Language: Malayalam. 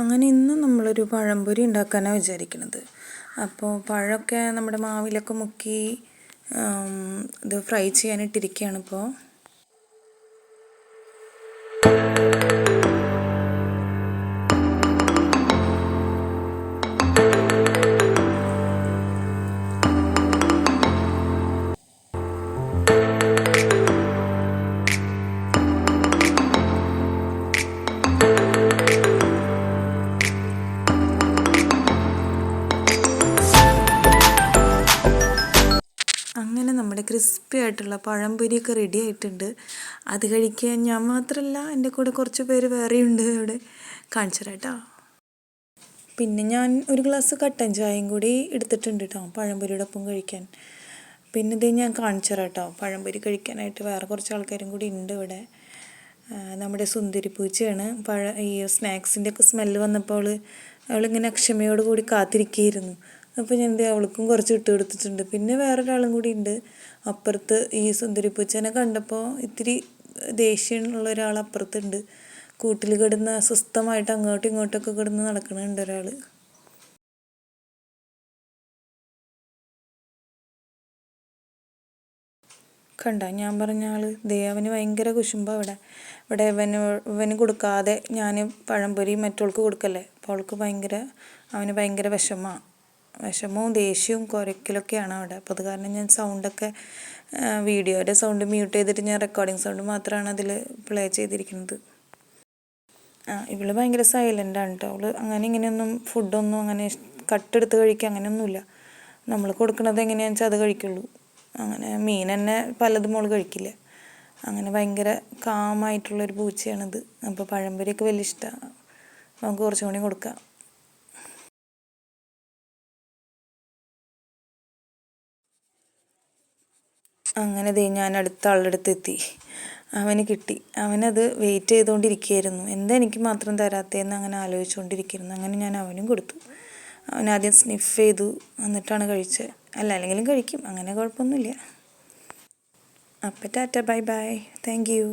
അങ്ങനെ ഇന്ന് നമ്മളൊരു പഴംപൊരി ഉണ്ടാക്കാനാണ് വിചാരിക്കുന്നത്. അപ്പോൾ പഴമൊക്കെ നമ്മുടെ മാവിലൊക്കെ മുക്കി ഇത് ഫ്രൈ ചെയ്യാനിട്ടിരിക്കുകയാണ് ഇപ്പോൾ. അങ്ങനെ നമ്മുടെ ക്രിസ്പി ആയിട്ടുള്ള പഴംപൊരിയൊക്കെ റെഡി ആയിട്ടുണ്ട്. അത് കഴിക്കാൻ ഞാൻ മാത്രമല്ല, എൻ്റെ കൂടെ കുറച്ച് പേര് വേറെയുണ്ട് അവിടെ. കാണിച്ചു തരാം കേട്ടോ. പിന്നെ ഞാൻ ഒരു ഗ്ലാസ് കട്ടൻ ചായയും കൂടി എടുത്തിട്ടുണ്ട് കേട്ടോ, പഴംപൊരിയുടെ ഒപ്പം കഴിക്കാൻ. പിന്നെ ഇത് ഞാൻ കാണിച്ചു തരാം കേട്ടോ. പഴംപൊരി കഴിക്കാനായിട്ട് വേറെ കുറച്ച് ആൾക്കാരും കൂടി ഉണ്ട് ഇവിടെ. നമ്മുടെ സുന്ദരി പൂച്ചയാണ്. ഈ സ്നാക്സിൻ്റെ ഒക്കെ സ്മെല്ല് വന്നപ്പോൾ അവളിങ്ങനെ അക്ഷമയോട് കൂടി കാത്തിരിക്കുകയായിരുന്നു. അപ്പോൾ ഞാൻ അവൾക്കും കുറച്ച് ഇട്ട് കൊടുത്തിട്ടുണ്ട്. പിന്നെ വേറൊരാളും കൂടി ഉണ്ട് അപ്പുറത്ത്. ഈ സുന്ദരി പൂച്ചേനെ കണ്ടപ്പോൾ ഇത്തിരി ദേഷ്യമുള്ള ഒരാൾ അപ്പുറത്തുണ്ട്. കൂട്ടിൽ കിടന്ന് അസ്വസ്ഥമായിട്ട് അങ്ങോട്ടും ഇങ്ങോട്ടൊക്കെ കിടന്ന് നടക്കുന്നുണ്ട് ഒരാൾ. കണ്ട ഞാൻ പറഞ്ഞ ആൾ അവന് ഭയങ്കര കുശുമ്പ. ഇവിടെ ഇവന് കൊടുക്കാതെ ഞാൻ പഴംപൊരി മറ്റവൾക്ക് കൊടുക്കല്ലേ. അപ്പോൾ അവന് ഭയങ്കര വിഷമവും ദേഷ്യവും കുരയ്ക്കലൊക്കെയാണ് അവിടെ. അപ്പോൾ അത് കാരണം ഞാൻ സൗണ്ടൊക്കെ വീഡിയോയുടെ സൗണ്ട് മ്യൂട്ട് ചെയ്തിട്ട് ഞാൻ റെക്കോർഡിങ് സൗണ്ട് മാത്രമാണ് അതിൽ പ്ലേ ചെയ്തിരിക്കുന്നത്. ഇവള് ഭയങ്കര സൈലൻ്റാണ് കേട്ടോ. അവള് അങ്ങനെ ഇങ്ങനെയൊന്നും ഫുഡൊന്നും അങ്ങനെ കട്ടെടുത്ത് കഴിക്കുക അങ്ങനെയൊന്നുമില്ല. നമ്മൾ കൊടുക്കുന്നത് എങ്ങനെയാണെന്ന് വെച്ചാൽ അത് കഴിക്കുള്ളൂ. അങ്ങനെ മീൻ തന്നെ പലതും മോള് കഴിക്കില്ല. അങ്ങനെ ഭയങ്കര കാമായിട്ടുള്ളൊരു പൂച്ചയാണിത്. അപ്പോൾ പഴംപൊരിയൊക്കെ വലിയ ഇഷ്ടമാണ്. നമുക്ക് കുറച്ചും കൂടി കൊടുക്കാം. അങ്ങനെ ഞാൻ അടുത്ത ആളുടെ അടുത്ത് എത്തി. അവന് കിട്ടി. അവനത് വെയിറ്റ് ചെയ്തുകൊണ്ടിരിക്കുകയായിരുന്നു. എന്താ എനിക്ക് മാത്രം തരാത്തതെന്ന് അങ്ങനെ ആലോചിച്ചുകൊണ്ടിരിക്കുന്നു. അങ്ങനെ ഞാൻ അവനും കൊടുത്തു. അവനാദ്യം സ്നിഫ് ചെയ്തു, എന്നിട്ടാണ് കഴിച്ചത്. അല്ലെങ്കിലും കഴിക്കും, അങ്ങനെ കുഴപ്പമൊന്നുമില്ല. അപ്പം Tata, bye bye, thank you.